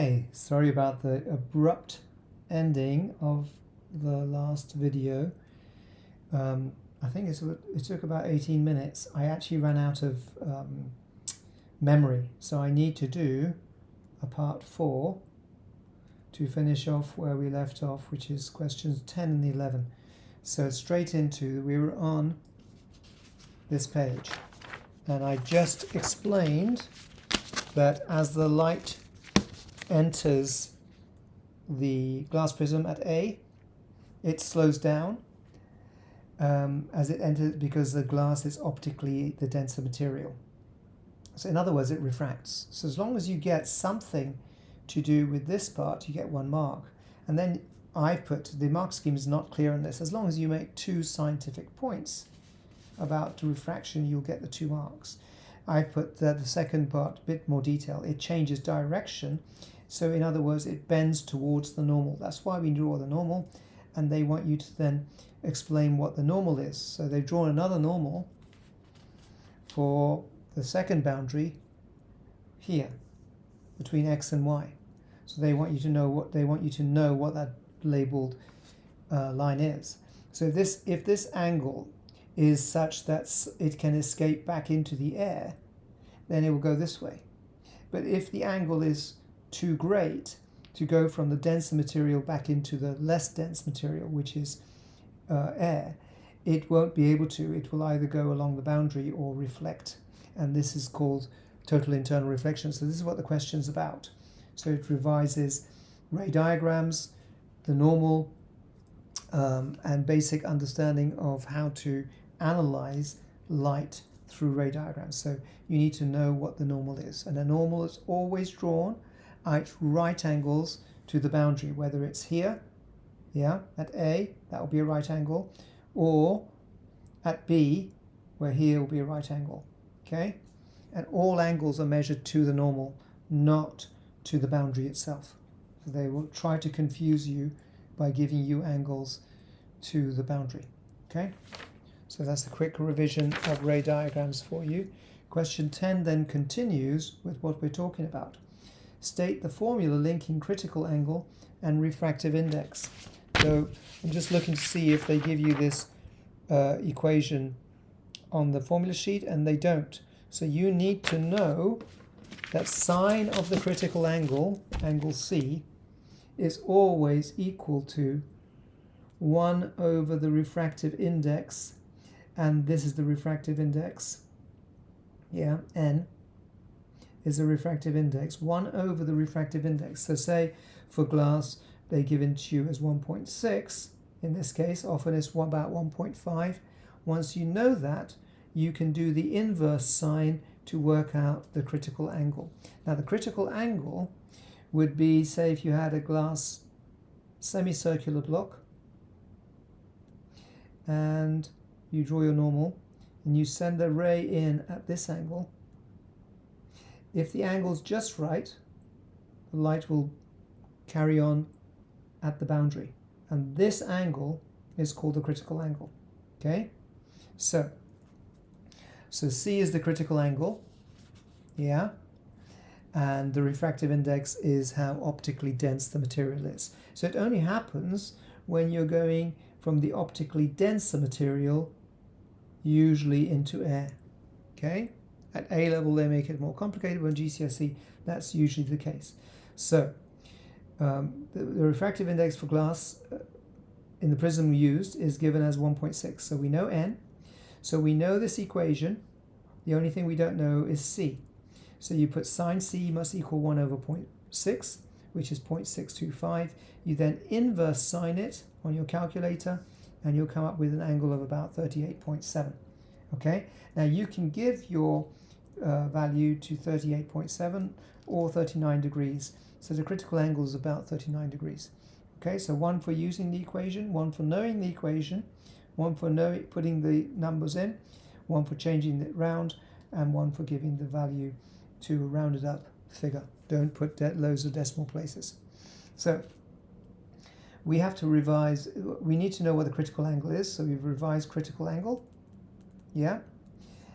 Okay, sorry about the abrupt ending of the last video. I think it took about 18 minutes. I actually ran out of memory, so I need to do a part 4 to finish off where we left off, which is questions 10 and 11. So straight into, we were on this page, and I just explained that as the light enters the glass prism at A, it slows down as it enters because the glass is optically the denser material. So in other words, it refracts. So as long as you get something to do with this part, you get 1 mark. And then I've put, the mark scheme is not clear on this, as long as you make 2 scientific points about refraction, you'll get the 2 marks. I put the second part, a bit more detail. It changes direction. So in other words, it bends towards the normal. That's why we draw the normal, and they want you to then explain what the normal is. So they've drawn another normal for the second boundary here between x and y. So they want you to know what that labeled line is. So if this angle is such that it can escape back into the air, then it will go this way. But if the angle is too great to go from the denser material back into the less dense material, which is air, it won't be able to. It will either go along the boundary or reflect. And this is called total internal reflection. So this is what the question's about. So it revises ray diagrams, the normal, and basic understanding of how to analyze light through ray diagrams. So you need to know what the normal is. And a normal is always drawn at right angles to the boundary, whether it's here, at A, that will be a right angle, or at B, where here will be a right angle. Okay? And all angles are measured to the normal, not to the boundary itself. So they will try to confuse you by giving you angles to the boundary. Okay? So that's a quick revision of ray diagrams for you. Question 10 then continues with what we're talking about. State the formula linking critical angle and refractive index. So I'm just looking to see if they give you this equation on the formula sheet, and they don't. So you need to know that sine of the critical angle, angle C, is always equal to 1 over the refractive index, and this is the refractive index, N is the refractive index, 1 over the refractive index. So say for glass, they give it to you as 1.6, in this case, often it's about 1.5. Once you know that, you can do the inverse sine to work out the critical angle. Now the critical angle would be, say if you had a glass semicircular block, and you draw your normal, and you send a ray in at this angle. If the angle's just right, the light will carry on at the boundary. And this angle is called the critical angle. Okay? So C is the critical angle. And the refractive index is how optically dense the material is. So it only happens when you're going from the optically denser material usually into air. Okay? At A level they make it more complicated, but in GCSE that's usually the case. So the refractive index for glass in the prism used is given as 1.6. So we know N. So we know this equation. The only thing we don't know is C. So you put sine C must equal 1 over 0.6, which is 0.625. You then inverse sine it on your calculator, and you'll come up with an angle of about 38.7. Okay? Now you can give your value to 38.7 or 39 degrees. So the critical angle is about 39 degrees. Okay, so 1 for using the equation, 1 for knowing the equation, 1 for putting the numbers in, 1 for changing it round, and 1 for giving the value to a rounded up figure. Don't put loads of decimal places. So we have to revise, we need to know what the critical angle is, so we've revised critical angle.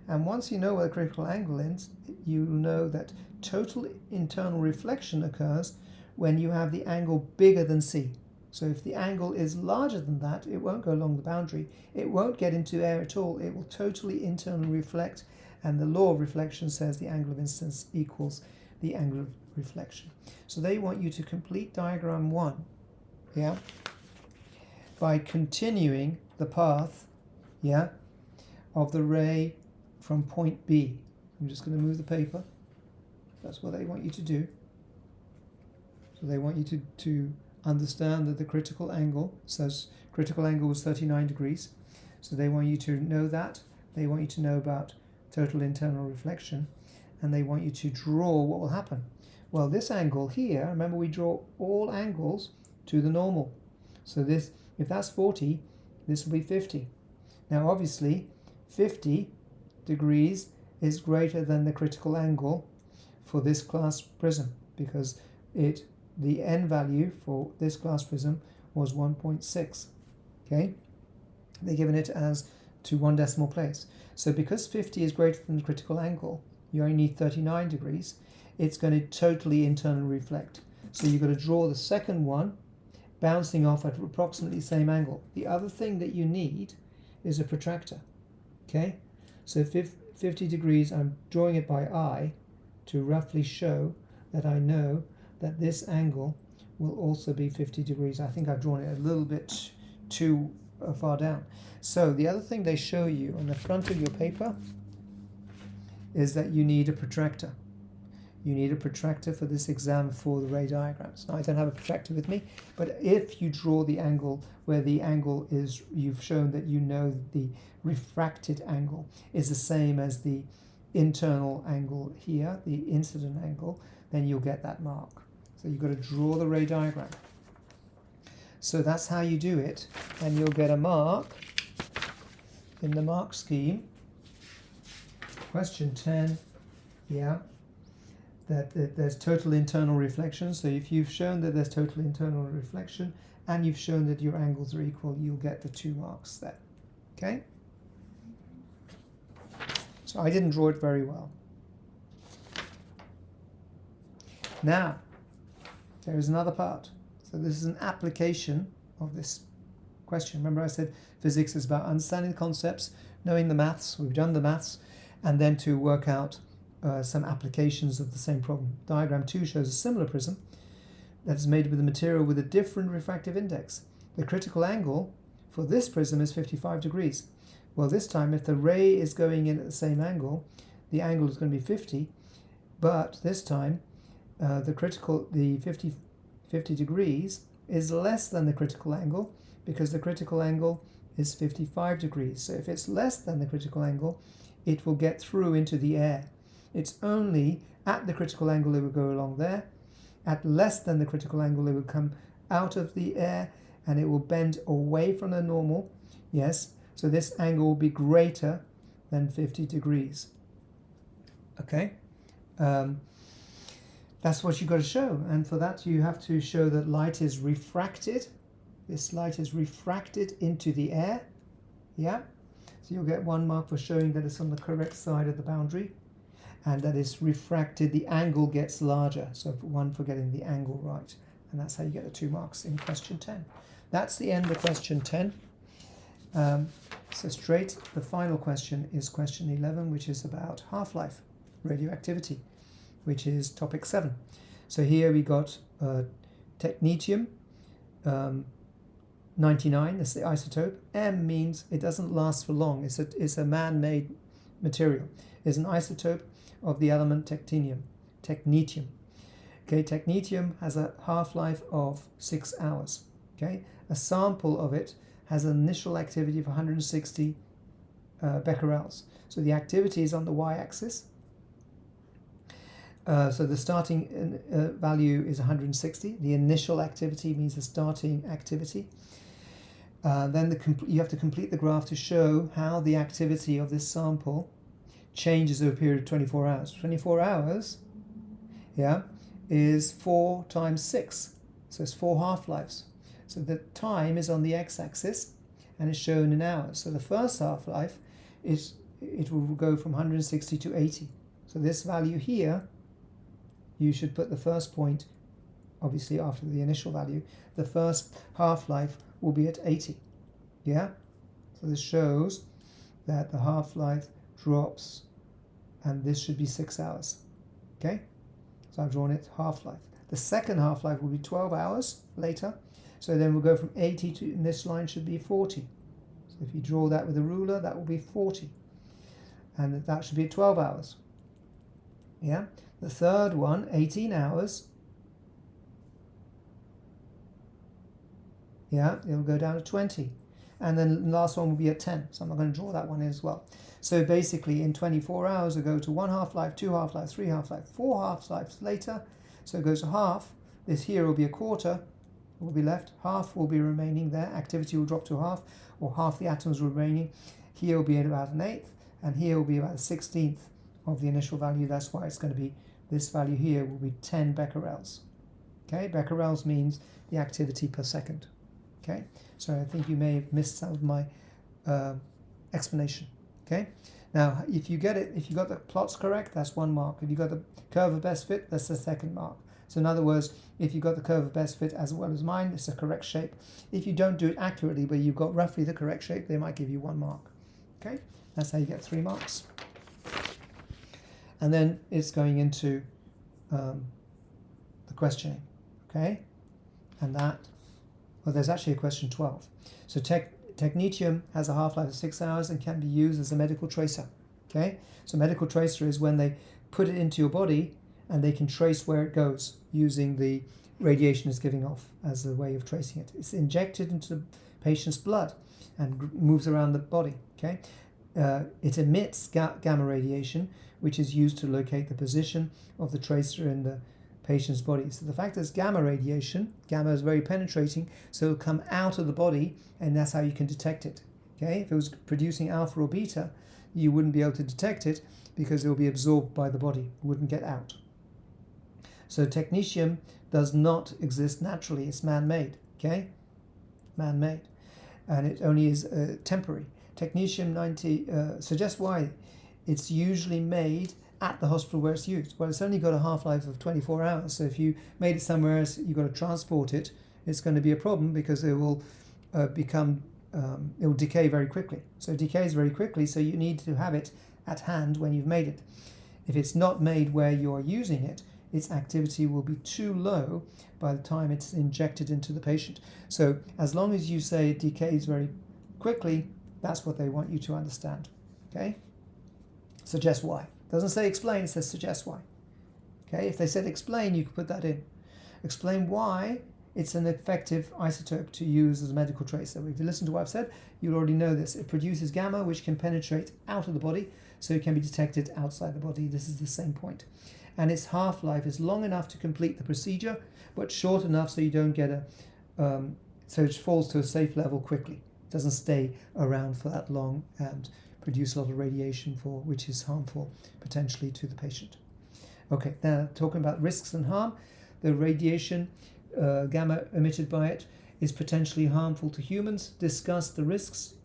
And once you know what the critical angle is, you know that total internal reflection occurs when you have the angle bigger than C. So if the angle is larger than that, it won't go along the boundary. It won't get into air at all. It will totally internally reflect, and the law of reflection says the angle of incidence equals the angle of reflection. So they want you to complete diagram 1, yeah, by continuing the path, yeah, of the ray from point B. I'm just going to move the paper. That's what they want you to do. So they want you to understand that the critical angle, says critical angle was 39 degrees. So they want you to know that. They want you to know about total internal reflection. And they want you to draw what will happen. Well, this angle here, remember we draw all angles to the normal. So this, if that's 40, this will be 50. Now obviously 50 degrees is greater than the critical angle for this glass prism, because the n value for this glass prism was 1.6. Okay, they're given it as to 1 decimal place. So because 50 is greater than the critical angle, you only need 39 degrees. It's going to totally internally reflect. So you've got to draw the second one bouncing off at approximately the same angle. The other thing that you need is a protractor. Okay, so 50 degrees, I'm drawing it by eye to roughly show that I know that this angle will also be 50 degrees. I think I've drawn it a little bit too far down. So the other thing they show you on the front of your paper is that you need a protractor. You need a protractor for this exam for the ray diagrams. Now I don't have a protractor with me, but if you draw the angle where the angle is, you've shown that you know the refracted angle is the same as the internal angle here, the incident angle, then you'll get that mark. So you've got to draw the ray diagram. So that's how you do it, and you'll get a mark in the mark scheme. Question 10, yeah, that there's total internal reflection. So if you've shown that there's total internal reflection and you've shown that your angles are equal, you'll get the 2 marks there. Okay? So I didn't draw it very well. Now, there is another part. So this is an application of this question. Remember I said physics is about understanding the concepts, knowing the maths. We've done the maths, and then to work out some applications of the same problem. Diagram 2 shows a similar prism that is made with a material with a different refractive index. The critical angle for this prism is 55 degrees. Well, this time if the ray is going in at the same angle, the angle is going to be 50, but this time the 50 degrees is less than the critical angle, because the critical angle is 55 degrees. So if it's less than the critical angle, it will get through into the air. It's only at the critical angle it would go along there. At less than the critical angle it would come out of the air and it will bend away from the normal. Yes, so this angle will be greater than 50 degrees. Okay, that's what you've got to show, and for that you have to show that light is refracted. This light is refracted into the air. Yeah, so you'll get 1 mark for showing that it's on the correct side of the boundary, and that it's refracted, the angle gets larger. So 1 for getting the angle right, and that's how you get the 2 marks in question 10. That's the end of question 10. So straight, the final question is question 11, which is about half-life, radioactivity, which is topic 7. So here we got technetium, 99, that's the isotope. M means it doesn't last for long. It's a man-made material. It's an isotope of the element technetium. Okay, technetium has a half-life of 6 hours. Okay, a sample of it has an initial activity of 160 becquerels. So the activity is on the y-axis. So the starting value is 160. The initial activity means the starting activity. Then you have to complete the graph to show how the activity of this sample changes over a period of 24 hours. 24 hours, yeah, is 4 times 6. So it's 4 half-lives. So the time is on the x-axis and is shown in hours. So the first half-life it will go from 160 to 80. So this value here, you should put the first point obviously after the initial value, the first half-life will be at 80. Yeah? So this shows that the half-life drops, and this should be 6 hours. Okay? So I've drawn it half-life. The second half-life will be 12 hours later. So then we'll go from 80 to, and this line should be 40. So if you draw that with a ruler, that will be 40. And that should be 12 hours. Yeah? The third one, 18 hours. Yeah, it'll go down to 20. And then the last one will be at 10. So I'm not going to draw that one in as well. So basically in 24 hours, it'll go to 1 half-life, 2 half-lives, 3 half-lives, 4 half-lives later. So it goes to half. This here will be a quarter, will be left. Half will be remaining there. Activity will drop to half, or half the atoms remaining. Here will be at about an eighth, and here will be about a 16th of the initial value. That's why it's going to be, this value here will be 10 becquerels. Okay, becquerels means the activity per second. Okay, so I think you may have missed some of my explanation. Okay, now if you get it, if you got the plots correct, that's 1 mark. If you got the curve of best fit, that's the 2nd mark. So in other words, if you got the curve of best fit as well as mine, it's a correct shape. If you don't do it accurately, but you've got roughly the correct shape, they might give you 1 mark. Okay, that's how you get 3 marks. And then it's going into the questioning. Okay, and that, well, there's actually a question 12. So technetium has a half-life of 6 hours and can be used as a medical tracer. Okay, so medical tracer is when they put it into your body and they can trace where it goes using the radiation it's giving off as a way of tracing it. It's injected into the patient's blood and moves around the body. Okay, it emits gamma radiation, which is used to locate the position of the tracer in the patient's body. So the fact that it's gamma radiation, gamma is very penetrating, so it'll come out of the body, and that's how you can detect it. Okay, if it was producing alpha or beta, you wouldn't be able to detect it because it will be absorbed by the body, it wouldn't get out. So technetium does not exist naturally, it's man-made. Okay, man-made, and it only is temporary. Technetium-90 suggests why it's usually made at the hospital where it's used. Well, it's only got a half-life of 24 hours, so if you made it somewhere else, you've got to transport it, it's going to be a problem because it will it will decay very quickly. So it decays very quickly, so you need to have it at hand when you've made it. If it's not made where you're using it, its activity will be too low by the time it's injected into the patient. So as long as you say it decays very quickly, that's what they want you to understand. Okay? Suggest why. Doesn't say explain, it says suggest why. Okay, if they said explain, you could put that in. Explain why it's an effective isotope to use as a medical tracer. If you listen to what I've said, you'll already know this. It produces gamma, which can penetrate out of the body, so it can be detected outside the body. This is the same point. And its half-life is long enough to complete the procedure, but short enough so you don't get so it falls to a safe level quickly. It doesn't stay around for that long and produce a lot of radiation which is harmful potentially to the patient. Okay, now talking about risks and harm, the radiation gamma emitted by it is potentially harmful to humans. Discuss the risks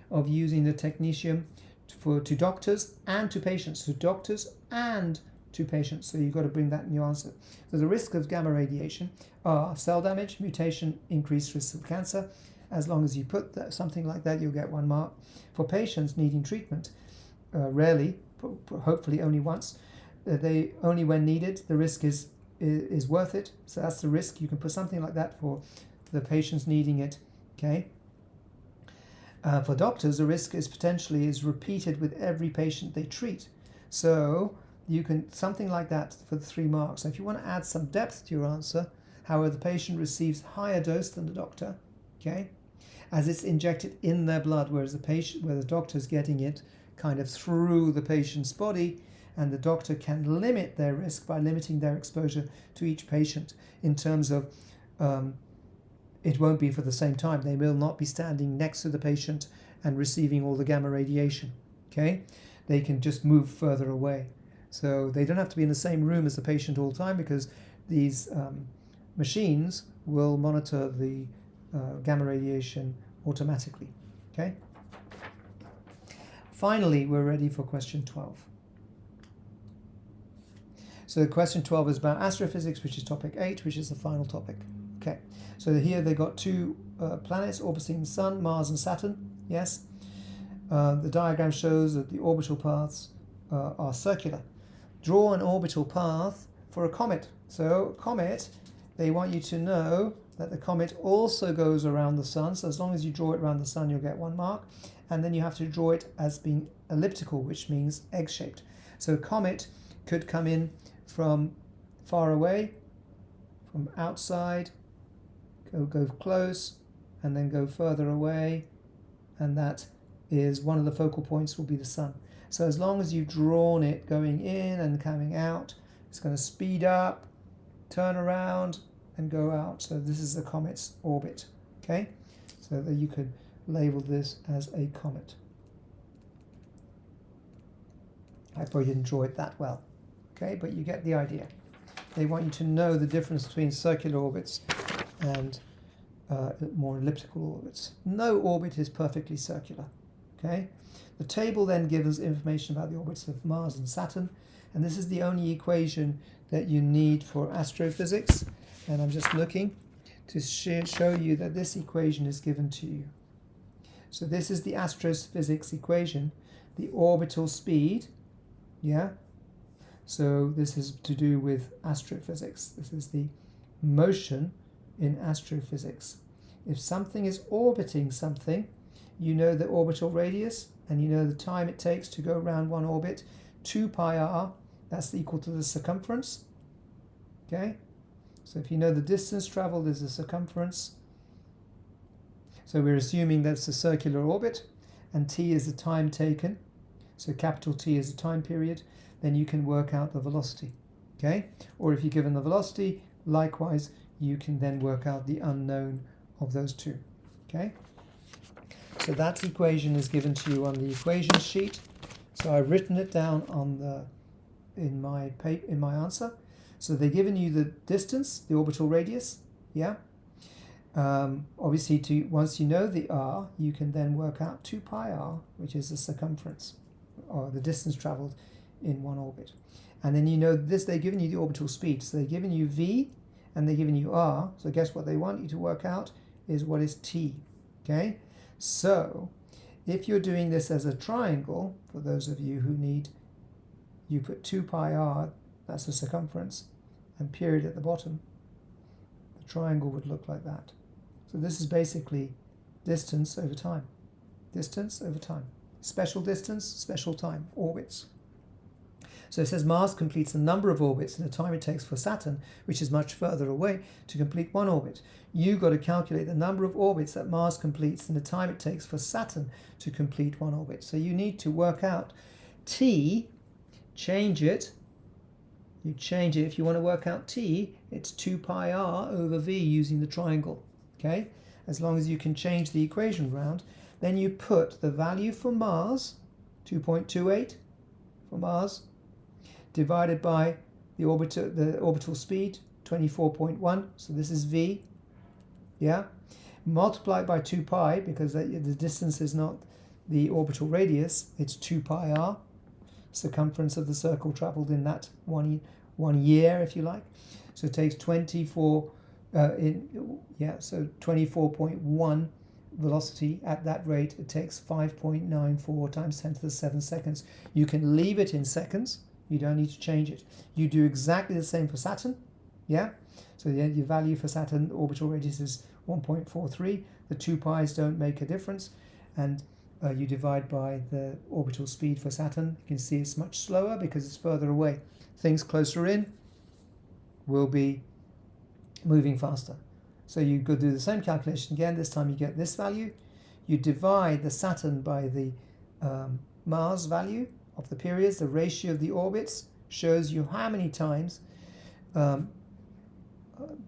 of using the technetium to doctors and to patients. To doctors and to patients, so you've got to bring that in your answer. So the risks of gamma radiation are cell damage, mutation, increased risks of cancer. As long as you put something like that, you'll get 1 mark. For patients needing treatment, rarely, hopefully only once, they only when needed, the risk is worth it. So that's the risk. You can put something like that for the patients needing it. Okay. For doctors, the risk is potentially repeated with every patient they treat. So you can something like that for the 3 marks. So if you want to add some depth to your answer, however, the patient receives higher dose than the doctor. Okay, as it's injected in their blood, whereas the doctor is getting it kind of through the patient's body, and the doctor can limit their risk by limiting their exposure to each patient in terms of it won't be for the same time. They will not be standing next to the patient and receiving all the gamma radiation. Okay, they can just move further away. So they don't have to be in the same room as the patient all the time because these machines will monitor the gamma radiation automatically. Okay. Finally, we're ready for question 12. So question 12 is about astrophysics, which is topic 8, which is the final topic. Okay, so here they got two planets orbiting the Sun, Mars and Saturn. Yes. The diagram shows that the orbital paths are circular. Draw an orbital path for a comet. So comet, they want you to know that the comet also goes around the Sun. So as long as you draw it around the Sun, you'll get 1 mark. And then you have to draw it as being elliptical, which means egg-shaped. So a comet could come in from far away, from outside, go close, and then go further away, and that is one of the focal points will be the Sun. So as long as you've drawn it going in and coming out, it's going to speed up, turn around, and go out. So this is the comet's orbit. Okay, so that you could label this as a comet. I probably didn't draw it that well. Okay, but you get the idea. They want you to know the difference between circular orbits and more elliptical orbits. No orbit is perfectly circular. Okay, the table then gives us information about the orbits of Mars and Saturn, and this is the only equation that you need for astrophysics. And I'm just looking to show you that this equation is given to you. So this is the astrophysics equation, the orbital speed. Yeah. So this is to do with astrophysics. This is the motion in astrophysics. If something is orbiting something, you know the orbital radius and you know the time it takes to go around one orbit, 2 pi r, that's equal to the circumference. Okay, so if you know the distance traveled is the circumference. So we're assuming that's a circular orbit, and t is the time taken. So capital T is the time period. Then you can work out the velocity. Okay, or if you're given the velocity, likewise, you can then work out the unknown of those two. Okay, so that equation is given to you on the equation sheet. So I've written it down on in my answer. So they've given you the distance, the orbital radius. Yeah. Obviously, once you know the r, you can then work out 2 pi r, which is the circumference or the distance traveled in one orbit. And then you know this, they've given you the orbital speed. So they've given you v and they've given you r. So guess what they want you to work out is what is t. Okay, so if you're doing this as a triangle, for those of you who need, you put 2 pi r, that's the circumference, and period at the bottom. The triangle would look like that. So this is basically distance over time. Distance over time. Special distance, special time, orbits. So it says Mars completes a number of orbits in the time it takes for Saturn, which is much further away, to complete one orbit. You've got to calculate the number of orbits that Mars completes in the time it takes for Saturn to complete one orbit. So you need to work out t, change it. You change it. If you want to work out t, it's 2 pi r over v using the triangle. Okay? As long as you can change the equation round, then you put the value for Mars, 2.28 for Mars, divided by the orbital speed, 24.1, so this is v, yeah, multiply it by 2 pi, because the distance is not the orbital radius, it's 2 pi r, circumference of the circle travelled in that one year, if you like. So it takes 24.1 velocity at that rate. It takes 5.94 times 10 to the 7 seconds. You can leave it in seconds. You don't need to change it. You do exactly the same for Saturn. Yeah. So your value for Saturn orbital radius is 1.43. The 2 pi's don't make a difference, and you divide by the orbital speed for Saturn. You can see it's much slower because it's further away. Things closer in will be moving faster. So you go do the same calculation again. This time you get this value. You divide the Saturn by the Mars value of the periods. The ratio of the orbits shows you how many times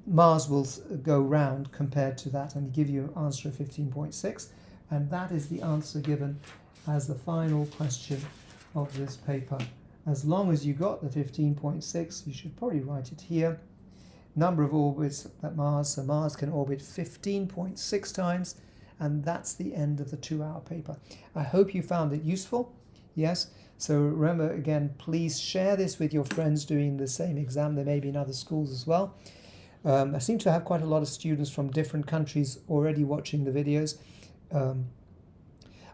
Mars will go round compared to that, and give you an answer of 15.6. And that is the answer given as the final question of this paper. As long as you got the 15.6, you should probably write it here. Number of orbits that so Mars can orbit 15.6 times, and that's the end of the 2-hour paper. I hope you found it useful. Yes? So remember, again, please share this with your friends doing the same exam. They may be in other schools as well. I seem to have quite a lot of students from different countries already watching the videos.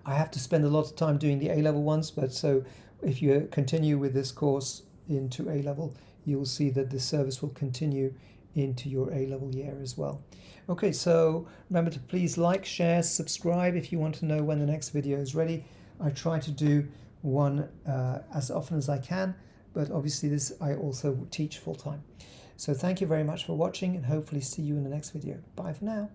I have to spend a lot of time doing the A-level ones, but so if you continue with this course into A-level, you'll see that this service will continue into your A-level year as well. Okay, so remember to please like, share, subscribe if you want to know when the next video is ready. I try to do one as often as I can, but obviously this I also teach full-time. So thank you very much for watching, and hopefully see you in the next video. Bye for now.